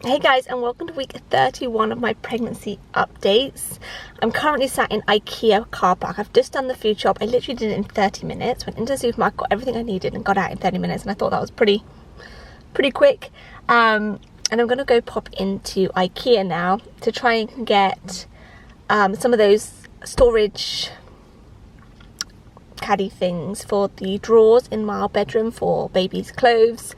Hey guys, and welcome to week 31 of my pregnancy updates. I'm currently sat in IKEA car park. I've just done the food shop. I literally did it in 30 minutes. Went into the supermarket, got everything I needed and got out in 30 minutes, and I thought that was pretty quick. And I'm going to go pop into IKEA now to try and get some of those storage caddy things for the drawers in my bedroom for baby's clothes.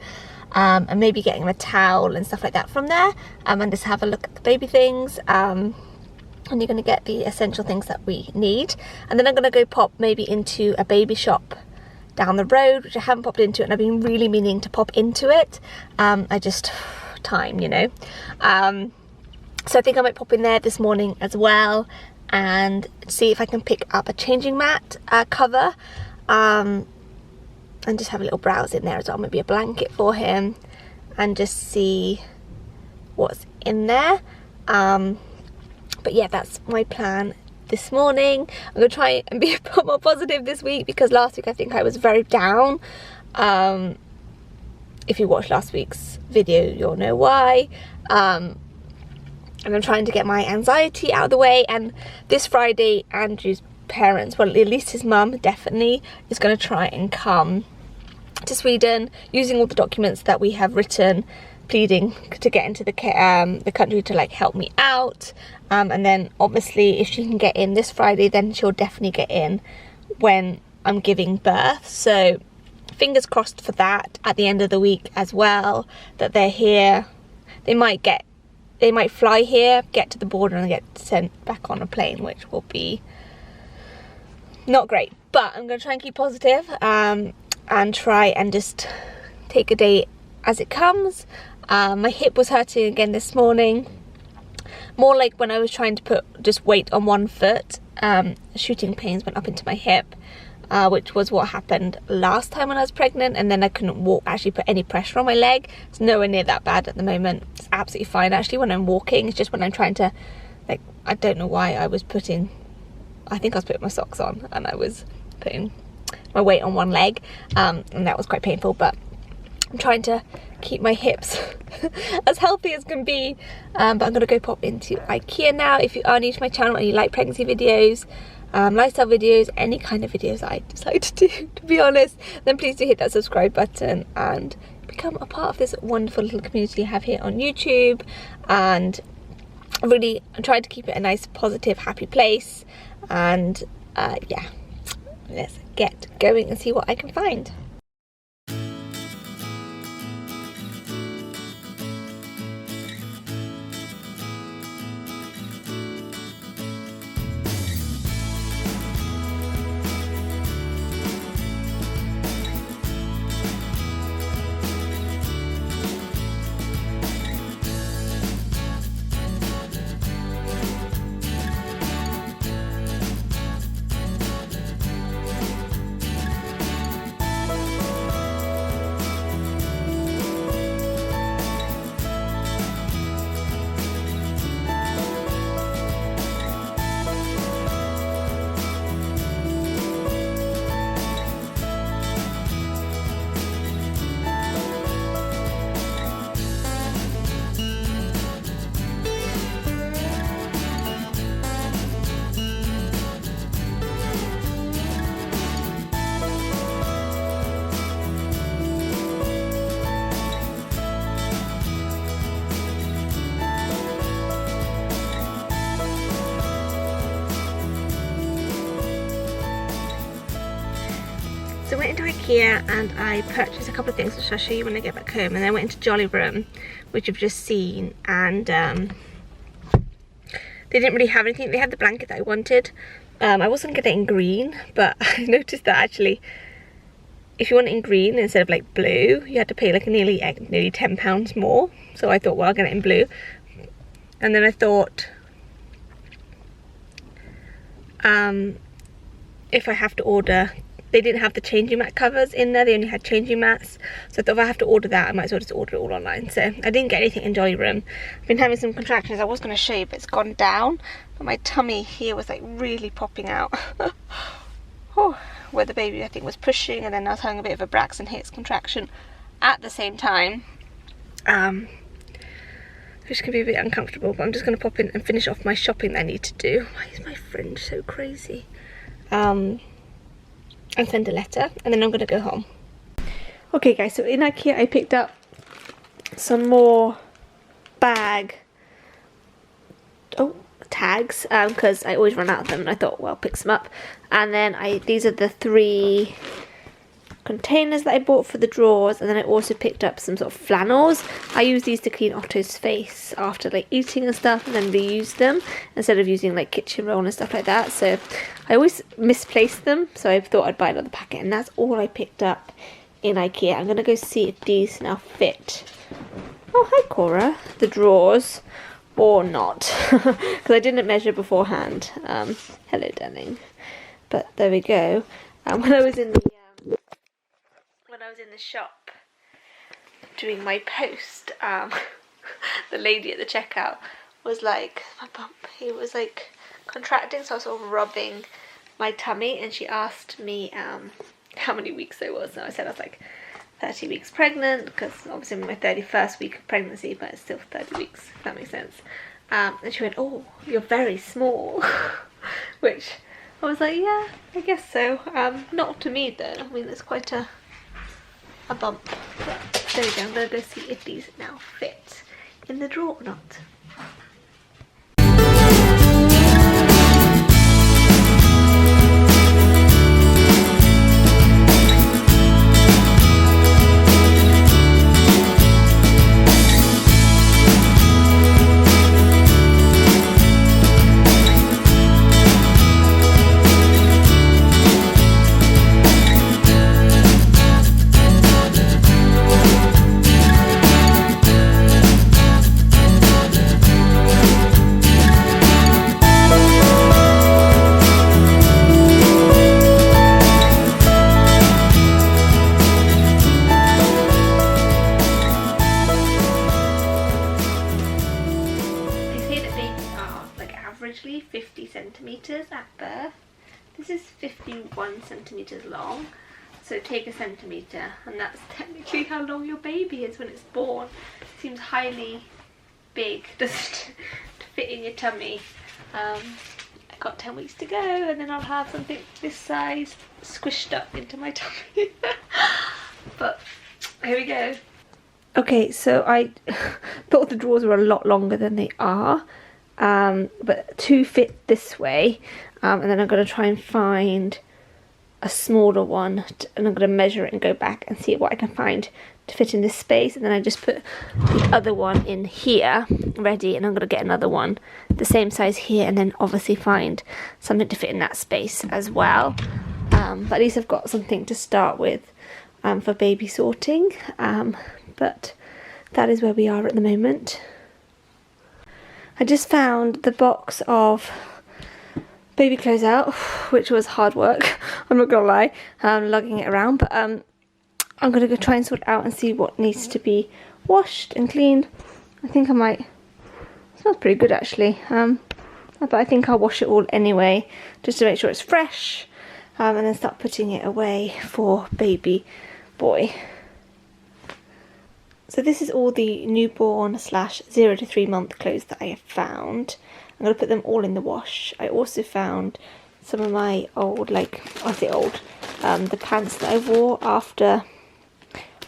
And maybe getting a towel and stuff like that from there, and just have a look at the baby things, and you're going to get the essential things that we need. And then I'm going to go pop maybe into a baby shop down the road, which I haven't popped into, and I've been really meaning to pop into it. I just time, you know. So I think I might pop in there this morning as well and see if I can pick up a changing mat cover, and just have a little browse in there as well, maybe a blanket for him, and just see what's in there. But yeah, that's my plan this morning. I'm gonna try and be a bit more positive this week, because last week I think I was very down. If you watched last week's video, you'll know why. And I'm trying to get my anxiety out of the way, and this Friday Andrew's parents, well, at least his mum definitely, is going to try and come to Sweden using all the documents that we have written, pleading to get into the country to like help me out, and then obviously if she can get in this Friday, then she'll definitely get in when I'm giving birth. So fingers crossed for that at the end of the week as well, that they're here. They might fly here, get to the border, and get sent back on a plane, which will be not great. But I'm going to try and keep positive, and try and just take a day as it comes. My hip was hurting again this morning, more like when I was trying to put just weight on one foot. Shooting pains went up into my hip, which was what happened last time when I was pregnant, and then I couldn't actually put any pressure on my leg. It's nowhere near that bad at the moment. It's absolutely fine actually when I'm walking. It's just when I'm trying to, like, I don't know why I think I was putting my socks on and I was putting my weight on one leg, and that was quite painful. But I'm trying to keep my hips as healthy as can be. But I'm going to go pop into IKEA now. If you are new to my channel and you like pregnancy videos, lifestyle videos, any kind of videos that I decide to do, to be honest, then please do hit that subscribe button and become a part of this wonderful little community I have here on YouTube. And really, I'm trying to keep it a nice, positive, happy place. And yeah, let's get going and see what I can find. So I went into IKEA and I purchased a couple of things, which I'll show you when I get back home. And then I went into Jolly Room, which you've just seen, and they didn't really have anything. They had the blanket that I wanted. I wasn't going to get it in green, but I noticed that actually if you want it in green instead of like blue, you had to pay like nearly £10 more. So I thought, well, I'll get it in blue. And then I thought, if I have to order, they didn't have the changing mat covers in there, they only had changing mats. So I thought if I have to order that, I might as well just order it all online. So I didn't get anything in Jolly Room. I've been having some contractions. I was going to show you, but it's gone down. But my tummy here was like really popping out. Where the baby, I think, was pushing, and then I was having a bit of a Braxton Hicks contraction at the same time. which can be a bit uncomfortable, but I'm just going to pop in and finish off my shopping that I need to do. Why is my fringe so crazy? And send a letter, and then I'm going to go home. Okay guys, so in IKEA I picked up some more tags, because I always run out of them, and I thought, well, pick some up. And then these are the 3 containers that I bought for the drawers, and then I also picked up some sort of flannels. I use these to clean Otto's face after like eating and stuff, and then reuse them instead of using like kitchen roll and stuff like that. So I always misplace them, so I thought I'd buy another packet, and that's all I picked up in IKEA. I'm gonna go see if these now fit. Oh, hi Cora. The drawers or not, because I didn't measure beforehand. Hello darling. But there we go. When I was in the shop doing my post, the lady at the checkout was like, my bump, he was like contracting, so I was sort of rubbing my tummy, and she asked me how many weeks I was, and I said I was like 30 weeks pregnant, because obviously I'm in my 31st week of pregnancy, but it's still 30 weeks, if that makes sense. And she went, oh, you're very small, which I was like, yeah, I guess so. Not to me though, I mean, it's quite a bump, but there we go. I'm going to go see if these now fit in the drawer or not. Averagely 50 centimeters at birth. This is 51 centimeters long, so take a centimeter, and that's technically how long your baby is when it's born. Seems highly big just to fit in your tummy. I've got 10 weeks to go, and then I'll have something this size squished up into my tummy. But here we go. Okay, so I thought the drawers were a lot longer than they are. But 2 fit this way, and then I'm going to try and find a smaller one, and I'm going to measure it and go back and see what I can find to fit in this space. And then I just put the other one in here ready, and I'm going to get another one the same size here, and then obviously find something to fit in that space as well. But at least I've got something to start with for baby sorting, but that is where we are at the moment. I just found the box of baby clothes out, which was hard work, I'm not gonna lie, lugging it around, but I'm gonna go try and sort it out and see what needs to be washed and cleaned. I think I might, it smells pretty good actually, but I think I'll wash it all anyway, just to make sure it's fresh, and then start putting it away for baby boy. So this is all the newborn / 0 to 3 month clothes that I have found. I'm going to put them all in the wash. I also found some of my old, the pants that I wore after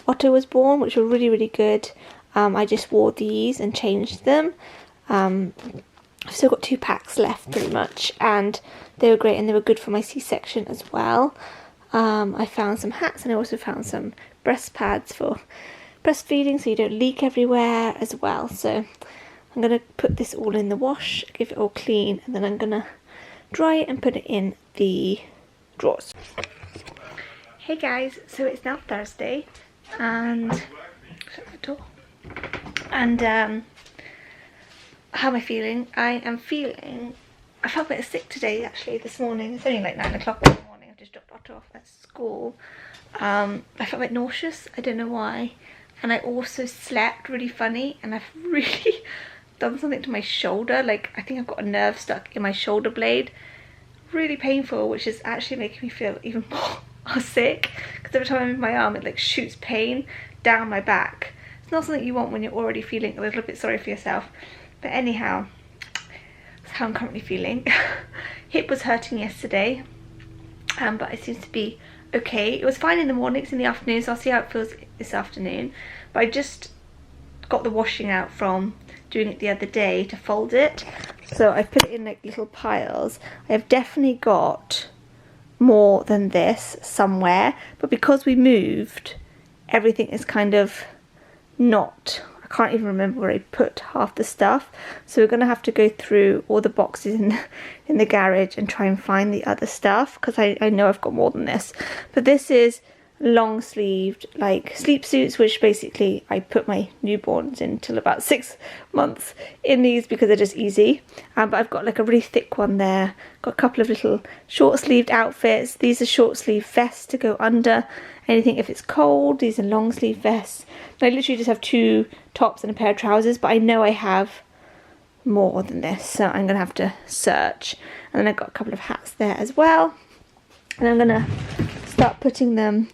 Otto was born, which were really, really good. I just wore these and changed them. I've still got 2 packs left pretty much, and they were great, and they were good for my C-section as well. I found some hats, and I also found some breast pads for breastfeeding so you don't leak everywhere as well. So I'm going to put this all in the wash, give it all clean, and then I'm going to dry it and put it in the drawers. Hey guys, so it's now Thursday, and shut the door. And how am I feeling? I felt a bit sick today actually this morning. It's only like 9 o'clock in the morning. I've just dropped Otto off at school. I felt a bit nauseous, I don't know why. And I also slept really funny, and I've really done something to my shoulder. Like, I think I've got a nerve stuck in my shoulder blade. Really painful, which is actually making me feel even more sick. Because every time I'm in my arm, it like shoots pain down my back. It's not something you want when you're already feeling a little bit sorry for yourself. But anyhow, that's how I'm currently feeling. Hip was hurting yesterday, but it seems to be okay. It was fine in the mornings, in the afternoons. I'll see how it feels this afternoon. But I just got the washing out from doing it the other day to fold it. So I put it in like little piles. I have definitely got more than this somewhere, but because we moved, everything is kind of not, I can't even remember where I put half the stuff, so we're gonna have to go through all the boxes in the garage and try and find the other stuff, because I know I've got more than this. But this is long sleeved like sleep suits, which basically I put my newborns in till about 6 months in these because they're just easy. But I've got like a really thick one there, got a couple of little short sleeved outfits. These are short sleeve vests to go under anything if it's cold. These are long sleeve vests. I literally just have 2 tops and a pair of trousers, but I know I have more than this, so I'm gonna have to search. And then I've got a couple of hats there as well, and I'm gonna start putting them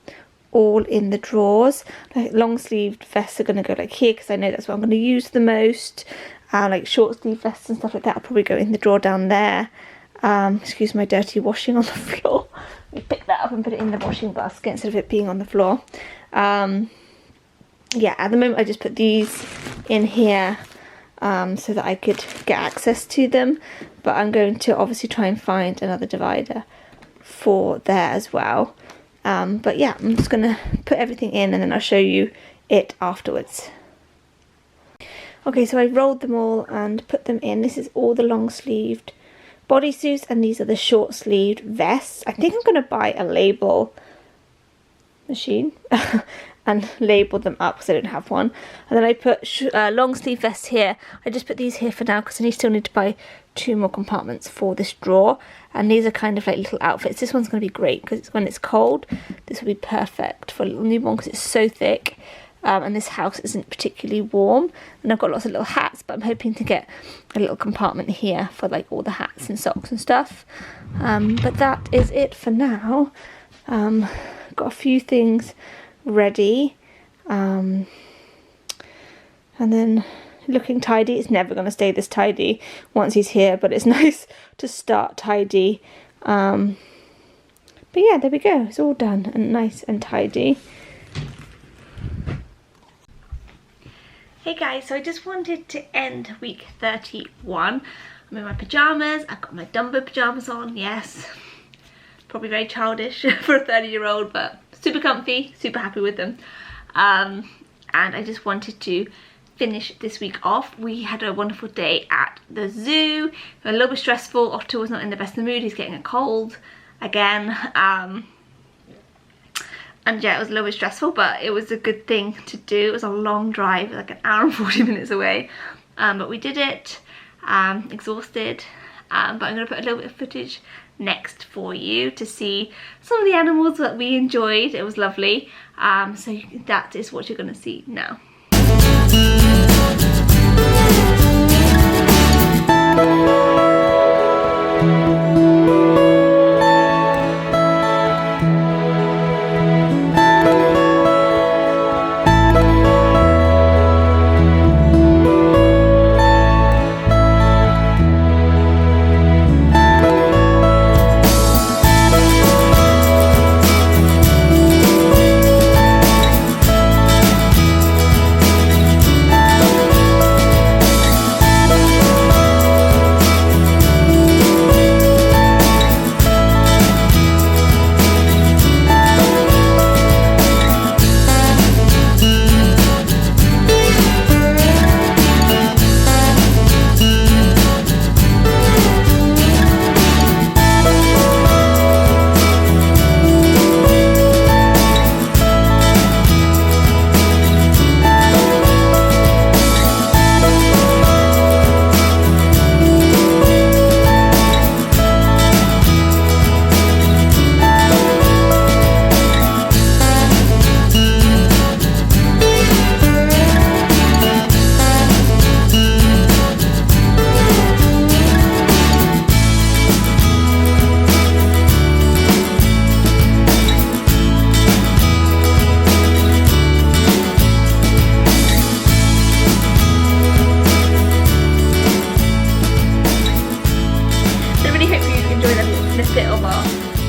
all in the drawers. Like long sleeved vests are going to go like here because I know that's what I'm going to use the most. Like short sleeve vests and stuff like that will probably go in the drawer down there. Excuse my dirty washing on the floor. Let me pick that up and put it in the washing basket instead of it being on the floor. Yeah, at the moment I just put these in here so that I could get access to them, but I'm going to obviously try and find another divider for there as well. But yeah, I'm just gonna put everything in and then I'll show you it afterwards. Okay, so I rolled them all and put them in. This is all the long sleeved bodysuits and these are the short sleeved vests. I think I'm gonna buy a label machine and label them up because I don't have one. And then I put long sleeve vests here. I just put these here for now because I still need to buy 2 more compartments for this drawer. And these are kind of like little outfits. This one's going to be great because when it's cold, this will be perfect for a little newborn because it's so thick. And this house isn't particularly warm. And I've got lots of little hats, but I'm hoping to get a little compartment here for like all the hats and socks and stuff. But that is it for now. Got a few things ready. And then looking tidy. It's never going to stay this tidy once he's here, but it's nice to start tidy. But yeah, there we go. It's all done and nice and tidy. Hey guys, so I just wanted to end week 31. I'm in my pyjamas. I've got my Dumbo pyjamas on, yes. Probably very childish for a 30-year-old, but super comfy, super happy with them. And I just wanted to finish this week off. We had a wonderful day at the zoo. A little bit stressful. Otto was not in the best of the mood. He's getting a cold again. And yeah, it was a little bit stressful, but it was a good thing to do. It was a long drive, like an hour and 40 minutes away. But we did it, exhausted. But I'm going to put a little bit of footage next for you to see some of the animals that we enjoyed. It was lovely. So that is what you're going to see now.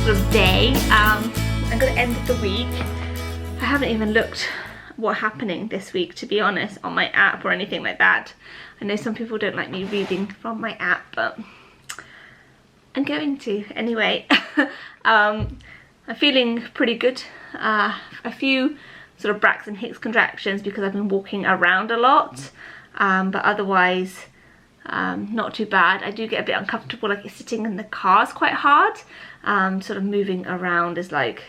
sort of day. I'm going to end the week. I haven't even looked what's happening this week, to be honest, on my app or anything like that. I know some people don't like me reading from my app, but I'm going to anyway. I'm feeling pretty good. A few sort of Braxton Hicks contractions because I've been walking around a lot, but otherwise not too bad. I do get a bit uncomfortable, like sitting in the car is quite hard. Sort of moving around is like,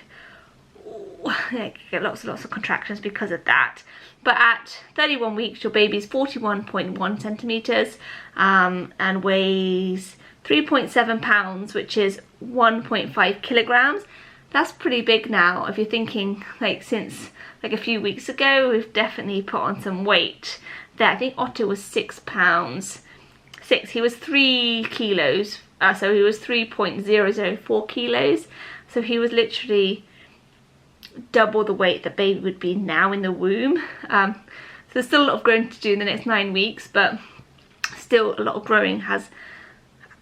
I get lots and lots of contractions because of that. But at 31 weeks, your baby's 41.1 centimeters and weighs 3.7 pounds, which is 1.5 kilograms. That's pretty big now. If you're thinking like since like a few weeks ago, we've definitely put on some weight there. I think Otto was 6 pounds. He was 3 kilos, so he was 3.004 kilos. So he was literally double the weight that baby would be now in the womb. So there's still a lot of growing to do in the next 9 weeks, but still a lot of growing has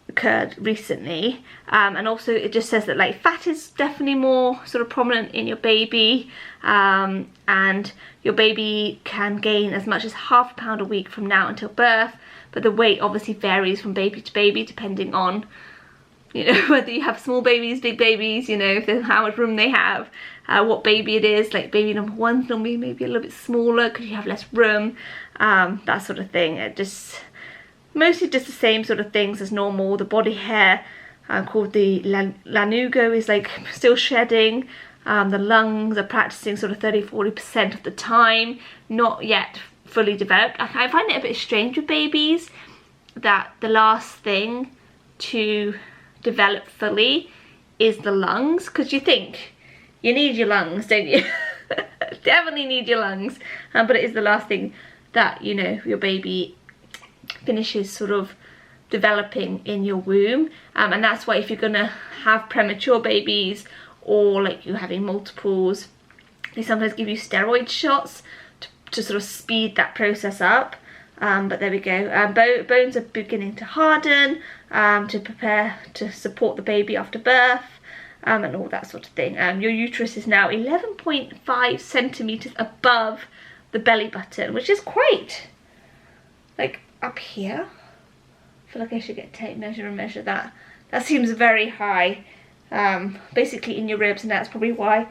occurred recently. And also it just says that like fat is definitely more sort of prominent in your baby, and your baby can gain as much as ½ a pound a week from now until birth, but the weight obviously varies from baby to baby depending on, you know, whether you have small babies, big babies, you know, how much room they have, what baby it is. Like baby number one's normally maybe a little bit smaller because you have less room, that sort of thing. It just mostly just the same sort of things as normal. The body hair called the lanugo is like still shedding. The lungs are practicing sort of 30-40% of the time, not yet fully developed. I find it a bit strange with babies that the last thing to develop fully is the lungs, because you think you need your lungs, don't you? Definitely need your lungs, but it is the last thing that, you know, your baby finishes sort of developing in your womb. And that's why if you're gonna have premature babies or like you're having multiples, they sometimes give you steroid shots to sort of speed that process up. But there we go. Bones are beginning to harden to prepare to support the baby after birth, and all that sort of thing. Your uterus is now 11.5 centimeters above the belly button, which is quite like up here. I feel like I should get a tape measure and measure that. That seems very high, basically in your ribs, and that's probably why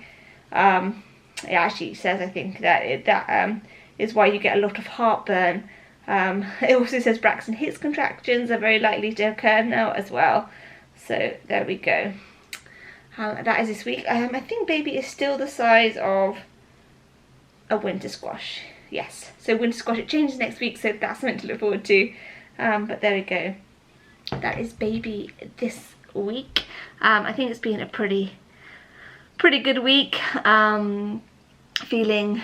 it actually says, I think, that is why you get a lot of heartburn. It also says Braxton Hicks contractions are very likely to occur now as well. So there we go. That is this week. I think baby is still the size of a winter squash. Yes, so winter squash, it changes next week, so that's something to look forward to. But there we go. That is baby this week. I think it's been a pretty good week. I'm feeling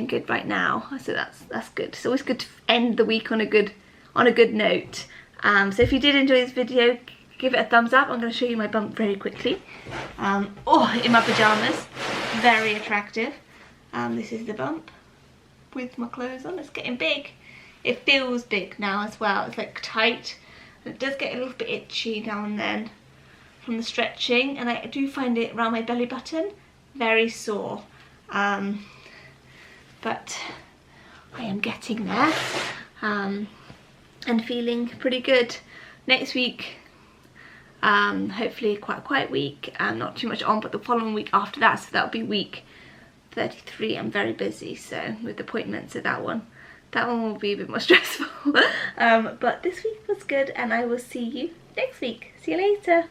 good right now, so that's good. It's always good to end the week on a good note. So if you did enjoy this video, give it a thumbs up. I'm going to show you my bump very quickly. Oh, in my pajamas, very attractive. This is the bump with my clothes on. It's getting big. It feels big now as well. It's like tight. It does get a little bit itchy now and then from the stretching, and I do find it around my belly button very sore. But I am getting there, and feeling pretty good. Next week, hopefully quite a quiet week, not too much on, but the following week after that, so that'll be week 33. I'm very busy, so with appointments, so that one will be a bit more stressful. But this week was good, and I will see you next week. See you later.